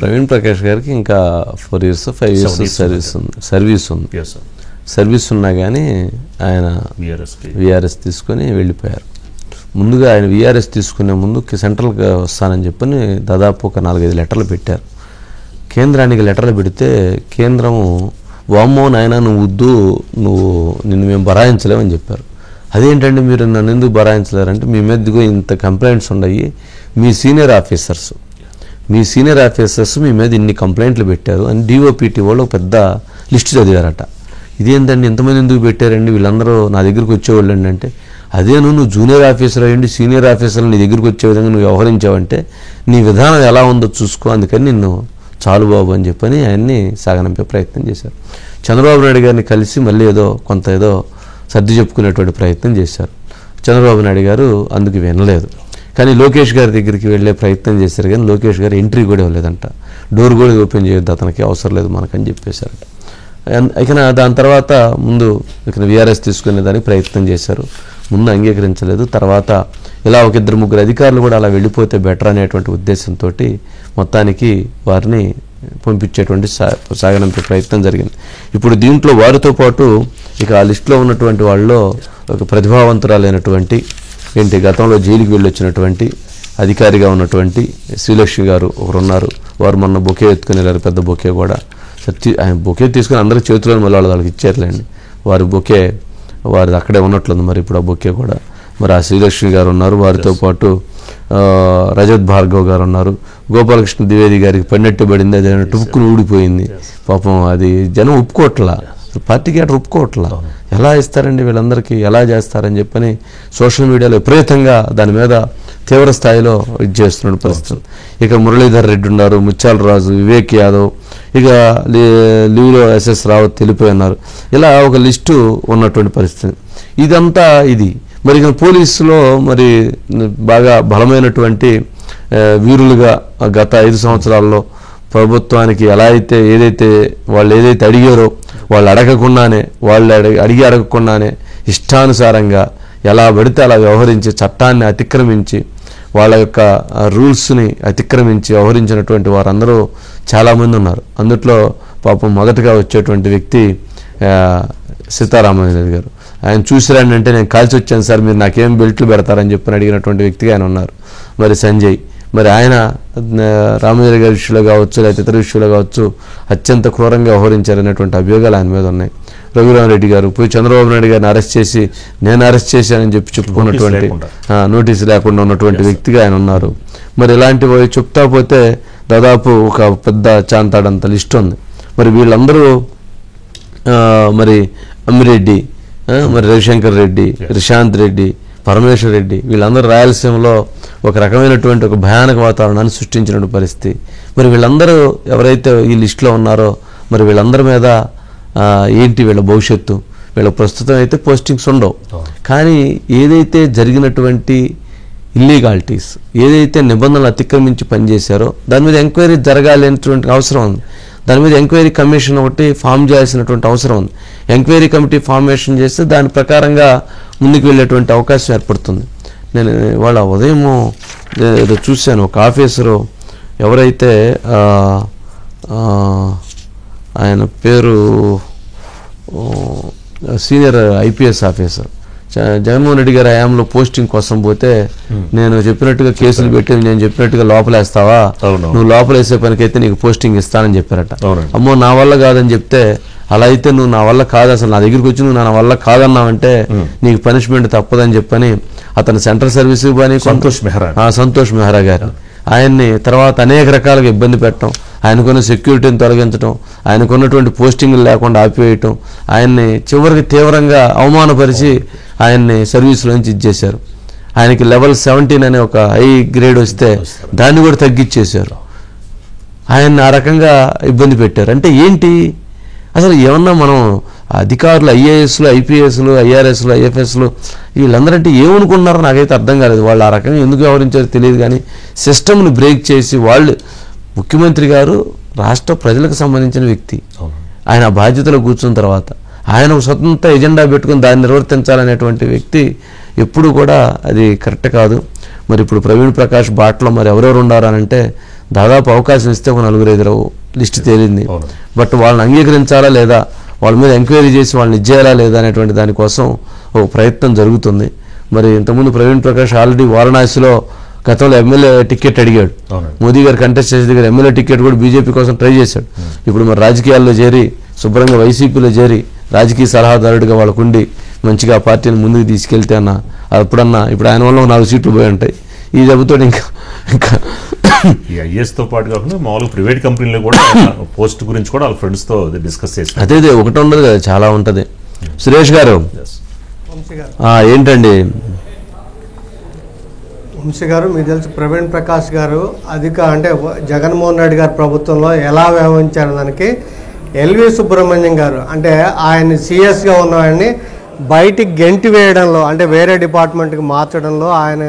ప్రవీణ్ ప్రకాష్ గారికి ఇంకా 4 years 5 years service ఉంది. సర్వీస్ ఉన్నా కానీ ఆయన విఆర్ఎస్ తీసుకొని వెళ్ళిపోయారు. ముందుగా ఆయన విఆర్ఎస్ తీసుకునే ముందు సెంట్రల్గా వస్తానని చెప్పని దాదాపు ఒక 4-5 లెటర్లు పెట్టారు. కేంద్రానికి లెటర్లు పెడితే కేంద్రము వామ్మో నాయన నువ్వు వద్దు, నిన్ను మేము బరాయించలేమని చెప్పారు. అదేంటండి మీరు నన్ను ఎందుకు బరాయించలేరంటే మీ మీద ఇంత కంప్లైంట్స్ ఉన్నాయి, మీ సీనియర్ ఆఫీసర్స్ మీ మీద ఇన్ని కంప్లైంట్లు పెట్టారు అని డిఓపిటి వాళ్ళు ఒక పెద్ద లిస్టు చదివారట. ఇదేంటండి ఇంతమంది ఎందుకు పెట్టారండి, వీళ్ళందరూ నా దగ్గరికి వచ్చేవాళ్ళు అండి అంటే, అదే నువ్వు జూనియర్ ఆఫీసర్ అయ్యండి సీనియర్ ఆఫీసర్లు నీ దగ్గరికి వచ్చే విధంగా నువ్వు వ్యవహరించావంటే నీ విధానం ఎలా ఉందో చూసుకో, అందుకని నిన్ను చాలు బాబు అని చెప్పని ఆయన్ని సాగనంపే ప్రయత్నం చేశారు. చంద్రబాబు నాయుడు గారిని కలిసి మళ్ళీ ఏదో సర్ది చెప్పుకునేటువంటి ప్రయత్నం చేశారు. చంద్రబాబు నాయుడు గారు అందుకు వినలేదు. కానీ లోకేష్ గారి దగ్గరికి వెళ్ళే ప్రయత్నం చేశారు, కానీ లోకేష్ గారు ఎంట్రీ కూడా ఇవ్వలేదంట. డోర్ కూడా ఓపెన్ చేయొద్దు, అతనికి అవసరం లేదు మనకని చెప్పేశారట. ఇక దాని తర్వాత ముందు ఇక విఆర్ఎస్ తీసుకునే దానికి ప్రయత్నం చేశారు. ముందు అంగీకరించలేదు. తర్వాత ఇలా 1-2-3 అధికారులు కూడా అలా వెళ్ళిపోతే బెటర్ అనేటువంటి ఉద్దేశంతో మొత్తానికి వారిని పంపించేటువంటి సాగనంపే ప్రయత్నం జరిగింది. ఇప్పుడు దీంట్లో వారితో పాటు ఇక ఆ లిస్టులో ఉన్నటువంటి వాళ్ళలో ఒక ప్రతిభావంతురాలైనటువంటి గతంలో జైలుకి వెళ్ళొచ్చినటువంటి అధికారిగా ఉన్నటువంటి శ్రీలక్ష్మి గారు ఒకరున్నారు. వారు మొన్న బొకే ఎత్తుకుని వెళ్ళారు, పెద్ద బొకే కూడా. ఆయన బొకే తీసుకుని అందరి చేతుల్లో మళ్ళీ వాళ్ళకి ఇచ్చారులేండి. వారిది అక్కడే ఉన్నట్లుంది మరి ఇప్పుడు ఆ బొకే కూడా. మరి ఆ శ్రీలక్ష్మి గారు ఉన్నారు, వారితో పాటు రజత్ భార్గవ్ గారు ఉన్నారు. గోపాలకృష్ణ ద్వివేది గారికి పడినట్టు పడింది, అది టుప్పుకుని ఊడిపోయింది పాపం. అది జనం ఒప్పుకోవట్లా, పార్టీకి అటు ఒప్పుకోవట్లా. ఎలా ఇస్తారండి వీళ్ళందరికీ, ఎలా చేస్తారని చెప్పని సోషల్ మీడియాలో విపరీతంగా దాని మీద తీవ్ర స్థాయిలో ఇది చేస్తున్న పరిస్థితి. ఇక మురళీధర్ రెడ్డి ఉన్నారు, ముత్యాల రాజు, వివేక్ యాదవ్, ఇక లీవ్లో ఎస్ఎస్ రావత్ తెలిపోయి ఉన్నారు. ఇలా ఒక లిస్టు ఉన్నటువంటి పరిస్థితి. ఇదంతా ఇది మరి ఇక పోలీసులో మరి బాగా బలమైనటువంటి వీరులుగా గత 5 సంవత్సరాల్లో ప్రభుత్వానికి ఏదైతే వాళ్ళు అడిగారో వాళ్ళు అడగకుండానే అడగకుండానే ఇష్టానుసారంగా ఎలా పడితే అలా వ్యవహరించి చట్టాన్ని అతిక్రమించి వాళ్ళ యొక్క రూల్స్ని అతిక్రమించి వ్యవహరించినటువంటి వారందరూ చాలామంది ఉన్నారు. అందుట్లో పాపం మొదటగా వచ్చేటువంటి వ్యక్తి సీతారామరాజు గారు. ఆయన చూసిరండి అంటే నేను కాల్చి వచ్చాను సార్, మీరు నాకేం బెల్ట్లు పెడతారని చెప్పని అడిగినటువంటి వ్యక్తిగా ఆయన ఉన్నారు. మరి సంజయ్, మరి ఆయన రామచంద్ర గారి విషయంలో కావచ్చు లేకపోతే ఇతర విషయంలో కావచ్చు అత్యంత క్రూరంగా వ్యవహరించారనేటువంటి అభియోగాలు ఆయన మీద ఉన్నాయి. రఘురామరెడ్డి గారు పోయి చంద్రబాబు నాయుడు గారిని అరెస్ట్ చేసి నేను అరెస్ట్ చేశానని చెప్పుకున్నటువంటి నోటీసు లేకుండా ఉన్నటువంటి వ్యక్తిగా ఆయన ఉన్నారు. మరి ఇలాంటివి చెప్తా పోతే దాదాపు ఒక పెద్ద చాంతాడంత లిస్ట్ ఉంది. మరి వీళ్ళందరూ మరి అమ్మిరెడ్డి, మరి రవిశంకర్ రెడ్డి, రిషాంత్ రెడ్డి, పరమేశ్వర్ రెడ్డి, వీళ్ళందరూ రాయలసీమలో ఒక రకమైనటువంటి ఒక భయానక వాతావరణాన్ని సృష్టించినటువంటి పరిస్థితి. మరి వీళ్ళందరూ ఎవరైతే ఈ లిస్టులో ఉన్నారో మరి వీళ్ళందరి మీద ఏంటి వీళ్ళ భవిష్యత్తు, వీళ్ళ ప్రస్తుతం అయితే పోస్టింగ్స్ ఉండవు. కానీ ఏదైతే జరిగినటువంటి ఇల్లీగాలిటీస్, ఏదైతే నిబంధనలు అతిక్రమించి పనిచేశారో దాని మీద ఎంక్వైరీ జరగాలనేటువంటి అవసరం ఉంది. దాని మీద ఎంక్వైరీ కమిషన్ ఒకటి ఫామ్ చేయాల్సినటువంటి అవసరం ఉంది. ఎంక్వైరీ కమిటీ ఫార్మేషన్ చేస్తే దాని ప్రకారంగా ముందుకు వెళ్ళేటువంటి అవకాశం ఏర్పడుతుంది. నేను ఇవాళ ఉదయం ఏదో చూశాను, ఒక ఆఫీసరు ఎవరైతే ఆయన పేరు senior IPS officer Jaganmohan Reddy గారి హయాంలో పోస్టింగ్ కోసం పోతే నేను చెప్పినట్టుగా కేసులు పెట్టి నేను చెప్పినట్టుగా లోపలేస్తావా, నువ్వు లోపలేసే పనికైతే నీకు పోస్టింగ్ ఇస్తానని చెప్పారట. అమ్మో నా వల్ల కాదని చెప్తే, అలా అయితే నువ్వు నా వల్ల కాదు, అసలు నా దగ్గరికి వచ్చి నువ్వు నా వల్ల కాదన్నావంటే నీకు పనిష్మెంట్ తప్పదని చెప్పని అతను సెంట్రల్ సర్వీస్ పని సంతోష్ మెహ్రా గారు ఆయన్ని తర్వాత అనేక రకాలుగా ఇబ్బంది పెట్టడం, ఆయనకున్న సెక్యూరిటీని తొలగించడం, ఆయనకున్నటువంటి పోస్టింగ్లు లేకుండా ఆపివేయటం, ఆయన్ని చివరికి తీవ్రంగా అవమానపరిచి ఆయన్ని సర్వీస్లోంచి ఇచ్చేశారు. ఆయనకి లెవెల్ 17 అనే ఒక హై గ్రేడ్ వస్తే దాన్ని కూడా తగ్గించేశారు. ఆయన్ని ఆ రకంగా ఇబ్బంది పెట్టారు. అంటే ఏంటి అసలు ఏమన్నా మనం అధికారులు ఐఏఎస్లు, ఐపీఎస్లు, ఐఆర్ఎస్లు, ఐఎఫ్ఎస్లు వీళ్ళందరంటే ఏమనుకున్నారో నాకైతే అర్థం కాలేదు. వాళ్ళు ఆ రకంగా ఎందుకు వ్యవహరించారో తెలియదు. కానీ సిస్టమ్ని బ్రేక్ చేసి వాళ్ళు, ముఖ్యమంత్రి గారు రాష్ట్ర ప్రజలకు సంబంధించిన వ్యక్తి, ఆయన బాధ్యతలో కూర్చున్న తర్వాత ఆయన స్వతంత్ర ఎజెండా పెట్టుకుని దాన్ని నిర్వర్తించాలనేటువంటి వ్యక్తి ఎప్పుడు కూడా అది కరెక్ట్ కాదు. మరి ఇప్పుడు ప్రవీణ్ ప్రకాష్ బాటలో మరి ఎవరెవరు ఉండారనంటే దాదాపు అవకాశం ఇస్తే ఒక 4-5 లిస్ట్ తేలింది. బట్ వాళ్ళని అంగీకరించాలా లేదా, వాళ్ళ మీద ఎంక్వైరీ చేసి వాళ్ళని ఇచ్చేయాలా లేదా అనేటువంటి దానికోసం ఒక ప్రయత్నం జరుగుతుంది. మరి ఇంతకుముందు ప్రవీణ్ ప్రకాష్ ఆల్రెడీ వారణాసిలో గతంలో ఎమ్మెల్యే టికెట్ అడిగాడు. మోదీ గారు కంటెస్ట్ చేసే దగ్గర ఎమ్మెల్యే టికెట్ కూడా బీజేపీ కోసం ట్రై చేశాడు. ఇప్పుడు మరి రాజకీయాల్లో చేరి శుభ్రంగా వైసీపీలో చేరి రాజకీయ సలహాదారుడిగా వాళ్ళకుండి మంచిగా ఆ పార్టీని ముందుకు తీసుకెళ్తే అన్న అప్పుడన్నా ఇప్పుడు ఆయన వల్ల 4 సీట్లు పోయి ఉంటాయి. ఈ దెబ్బతో ఇంకా ఈ ఐఏఎస్తో పాటు కాకుండా మామూలుగా ప్రైవేట్ కంపెనీలో కూడా పోస్ట్ గురించి కూడా వాళ్ళ ఫ్రెండ్స్తో డిస్కస్ చేస్తారు. అదే ఒకటి ఉండదు కదా, చాలా ఉంటుంది. సురేష్ గారు ఏంటండి? వంశీ గారు, మీకు తెలుసు ప్రవీణ్ ప్రకాష్ గారు అంటే జగన్మోహన్ రెడ్డి గారి ప్రభుత్వంలో ఎలా వ్యవహరించారు దానికి ఎల్వి సుబ్రహ్మణ్యం గారు అంటే ఆయన సిఎస్గా ఉన్నవాడిని బయటికి గెంటి వేయడంలో అంటే వేరే డిపార్ట్మెంట్కి మార్చడంలో ఆయన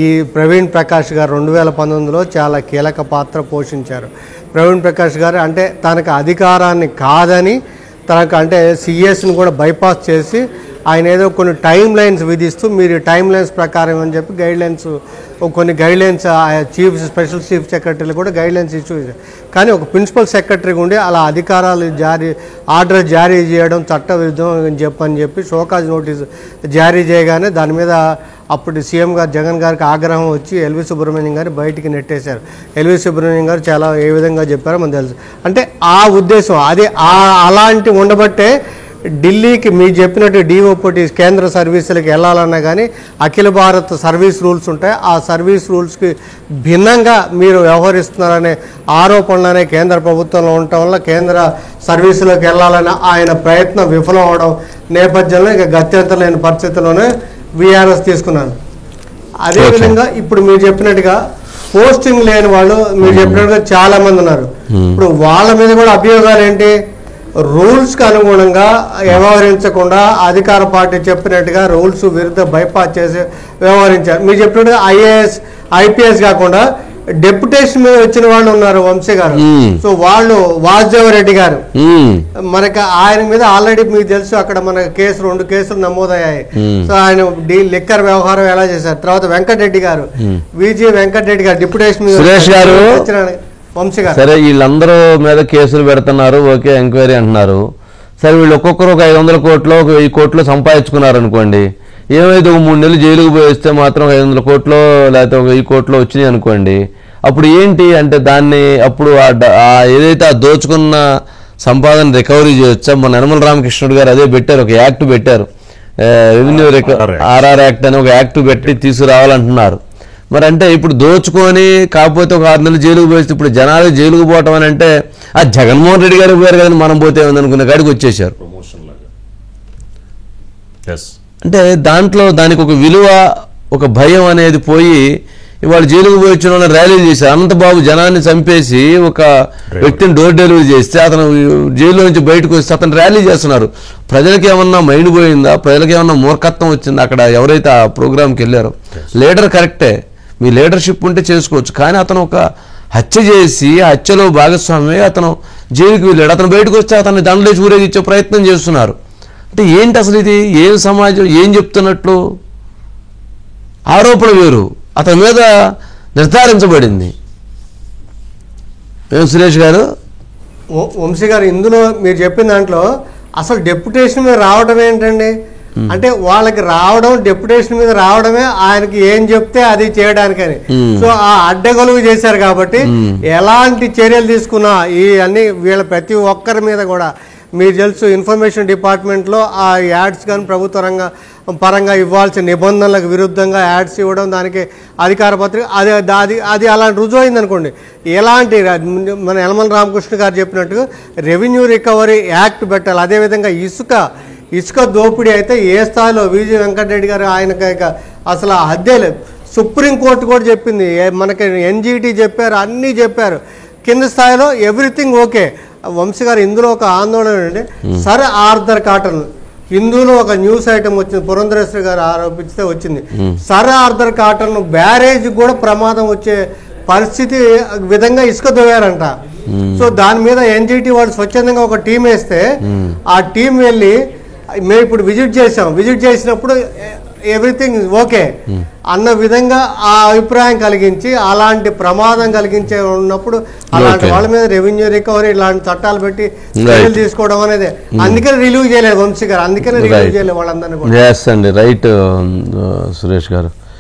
ఈ ప్రవీణ్ ప్రకాష్ గారు 2019లో చాలా కీలక పాత్ర పోషించారు. ప్రవీణ్ ప్రకాష్ గారు అంటే తనకు అధికారాన్ని కాదని తనకు అంటే సిఎస్ని కూడా బైపాస్ చేసి ఆయన ఏదో కొన్ని టైం లైన్స్ విధిస్తూ మీరు టైం లైన్స్ ప్రకారం అని చెప్పి కొన్ని గైడ్లైన్స్ స్పెషల్ చీఫ్ సెక్రటరీలు కూడా గైడ్లైన్స్ ఇష్యూ చేశారు. కానీ ఒక ప్రిన్సిపల్ సెక్రటరీగా ఉండి అలా అధికారాలు ఆర్డర్ జారీ చేయడం చట్టవిరుద్ధం అని చెప్పి షోకాజ్ నోటీస్ జారీ చేయగానే దాని మీద అప్పుడు సీఎం గారు జగన్ గారికి ఆగ్రహం వచ్చి ఎల్వి సుబ్రహ్మణ్యం గారిని బయటికి నెట్టేశారు. ఎల్వి సుబ్రహ్మణ్యం గారు చాలా ఏ విధంగా చెప్పారో మనకు తెలుసు. అంటే ఆ ఉద్దేశం అది అలాంటి ఉండబట్టే ఢిల్లీకి మీరు చెప్పినట్టు డిఓపటి కేంద్ర సర్వీసులకు వెళ్ళాలన్నా కానీ అఖిల భారత్ సర్వీస్ రూల్స్ ఉంటాయి. ఆ సర్వీస్ రూల్స్కి భిన్నంగా మీరు వ్యవహరిస్తున్నారనే ఆరోపణలనే కేంద్ర ప్రభుత్వంలో ఉండటం వల్ల కేంద్ర సర్వీసులకు వెళ్ళాలని ఆయన ప్రయత్నం విఫలం అవడం నేపథ్యంలో ఇక గత్యంతరం లేని పరిస్థితుల్లోనే విఆర్ఎస్ తీసుకున్నాను. అదేవిధంగా ఇప్పుడు మీరు చెప్పినట్టుగా పోస్టింగ్ లేని వాళ్ళు మీరు చెప్పినట్టుగా చాలా మంది ఉన్నారు. ఇప్పుడు వాళ్ళ మీద కూడా అభియోగాలు ఏంటి? రూల్స్కి అనుగుణంగా వ్యవహరించకుండా అధికార పార్టీ చెప్పినట్టుగా రూల్స్ విరుద్ధ బైపాస్ చేసి వ్యవహరించారు. మీరు చెప్పినట్టుగా ఐపీఎస్ కాకుండా డెప్యుటేషన్ మీద వచ్చిన వాళ్ళు ఉన్నారు వంశీ గారు. సో వాళ్ళు వాసుదేవరెడ్డి గారు మనకి ఆయన మీద ఆల్రెడీ మీకు తెలుసు అక్కడ మన 2 కేసులు నమోదయ్యాయి. సో ఆయన లిక్కర్ వ్యవహారం ఎలా చేశారు. తర్వాత వెంకటరెడ్డి గారు విజి వెంకటరెడ్డి గారు డిప్యూటేషన్ మీద సరే వీళ్ళందరూ మీద కేసులు పెడుతున్నారు, ఓకే ఎంక్వైరీ అంటున్నారు. సరే వీళ్ళు ఒక్కొక్కరు ఒక 500 కోట్లు 1000 కోట్లు సంపాదించుకున్నారు అనుకోండి. ఏమైతే 3 నెలలు జైలుకు పోయి వస్తే మాత్రం 500 కోట్లు లేకపోతే 1000 కోట్లు వచ్చినాయి అనుకోండి. అప్పుడు ఏంటి అంటే దాన్ని అప్పుడు ఏదైతే ఆ దోచుకున్న సంపాదన రికవరీ చేయొచ్చా? మన యనమల రామకృష్ణుడు గారు అదే పెట్టారు, ఒక యాక్ట్ పెట్టారు, రెవెన్యూ ఆర్ఆర్ యాక్ట్ అని ఒక యాక్ట్ పెట్టి తీసుకురావాలంటున్నారు. మరి అంటే ఇప్పుడు దోచుకొని కాకపోతే ఒక 6 నెలలు జైలుకు పోయిస్తే ఇప్పుడు జనాలు జైలుకు పోవటం అని అంటే ఆ జగన్మోహన్ రెడ్డి గారు పోయారు కదా మనం పోతే ఏమనుకునే కాడికి వచ్చేసారు. అంటే దానికి ఒక విలువ ఒక భయం అనేది పోయి ఇవాళ జైలుకు పోయి వచ్చిన వాళ్ళని ర్యాలీలు చేశారు. అనంతబాబు జనాన్ని చంపేసి ఒక వ్యక్తిని డోర్ డెలివరీ చేస్తే అతను జైల్లో నుంచి బయటకు వస్తే అతను ర్యాలీ చేస్తున్నారు. ప్రజలకి ఏమన్నా మైండ్ పోయిందా? ప్రజలకి ఏమన్నా మూర్ఖత్వం వచ్చిందా? అక్కడ ఎవరైతే ఆ ప్రోగ్రామ్కి వెళ్ళారో లీడర్ కరెక్టే, మీ లీడర్షిప్ ఉంటే చేసుకోవచ్చు. కానీ అతను ఒక హత్య చేసి ఆ హత్యలో భాగస్వామి అతను జైలుకి వెళ్ళాడు. అతను బయటకు వస్తే అతన్ని దండలేసి ఊరేగించే ప్రయత్నం చేస్తున్నారు. అంటే ఏంటి అసలు ఇది? ఏం సమాజం ఏం చెప్తున్నట్లు? ఆరోపణ వేరు, అతని మీద నిర్ధారించబడింది. ఏం సురేష్ గారు? వంశీ గారు, ఇందులో మీరు చెప్పిన దాంట్లో అసలు డెప్యుటేషన్ మీద రావడం ఏంటండి? అంటే వాళ్ళకి రావడం డెప్యుటేషన్ మీద రావడమే ఆయనకి ఏం చెప్తే అది చేయడానికని. సో ఆ అడ్డగొలుగు చేశారు కాబట్టి ఎలాంటి చర్యలు తీసుకున్నా ఈ అన్ని వీళ్ళ ప్రతి ఒక్కరి మీద కూడా మీరు తెలుసు ఇన్ఫర్మేషన్ డిపార్ట్మెంట్లో ఆ యాడ్స్ కానీ ప్రభుత్వ పరంగా ఇవ్వాల్సిన నిబంధనలకు విరుద్ధంగా యాడ్స్ ఇవ్వడం, దానికి అధికార పత్రిక అది అలాంటి రుజువు అయింది అనుకోండి. ఎలాంటి మన యనమల రామకృష్ణ గారు చెప్పినట్టుగా రెవెన్యూ రికవరీ యాక్ట్ పెట్టాలి. అదేవిధంగా ఇసుక దోపిడీ అయితే ఏ స్థాయిలో విజి వెంకటరెడ్డి గారు ఆయనకి అసలు హద్దే లేదు. సుప్రీంకోర్టు కూడా చెప్పింది, మనకి ఎన్జిటి చెప్పారు, అన్నీ చెప్పారు. కింద స్థాయిలో ఎవ్రీథింగ్ ఓకే. వంశీ గారు ఇందులో ఒక ఆందోళన ఏంటంటే సర్ ఆర్థర్ కాటన్ హిందూలో ఒక న్యూస్ ఐటమ్ వచ్చింది, పురంధరేశ్వరి గారు ఆరోపిస్తే వచ్చింది. సర్ ఆర్థర్ కాటన్ బ్యారేజ్ కూడా ప్రమాదం వచ్చే పరిస్థితి విధంగా ఇసుక దోయారంట. సో దాని మీద ఎన్జిటి వాళ్ళు స్వచ్ఛందంగా ఒక టీం వేస్తే ఆ టీం వెళ్ళి మేము ఇప్పుడు విజిట్ చేసినప్పుడు ఎవ్రీథింగ్ ఓకే అన్న విధంగా ఆ అభిప్రాయం కలిగించి అలాంటి ప్రమాదం కలిగించే ఉన్నప్పుడు అలాంటి వాళ్ళ మీద రెవెన్యూ రికవరీ ఇలాంటి చట్టాలు పెట్టి చర్యలు తీసుకోవడం అనేది అందుకని రిలీవ్ చేయలేదు వంశీ గారు, అందుకనే రిలీవ్ చేయలేదు వాళ్ళందరినీ కూడా. అండి రైట్ సురేష్ గారు.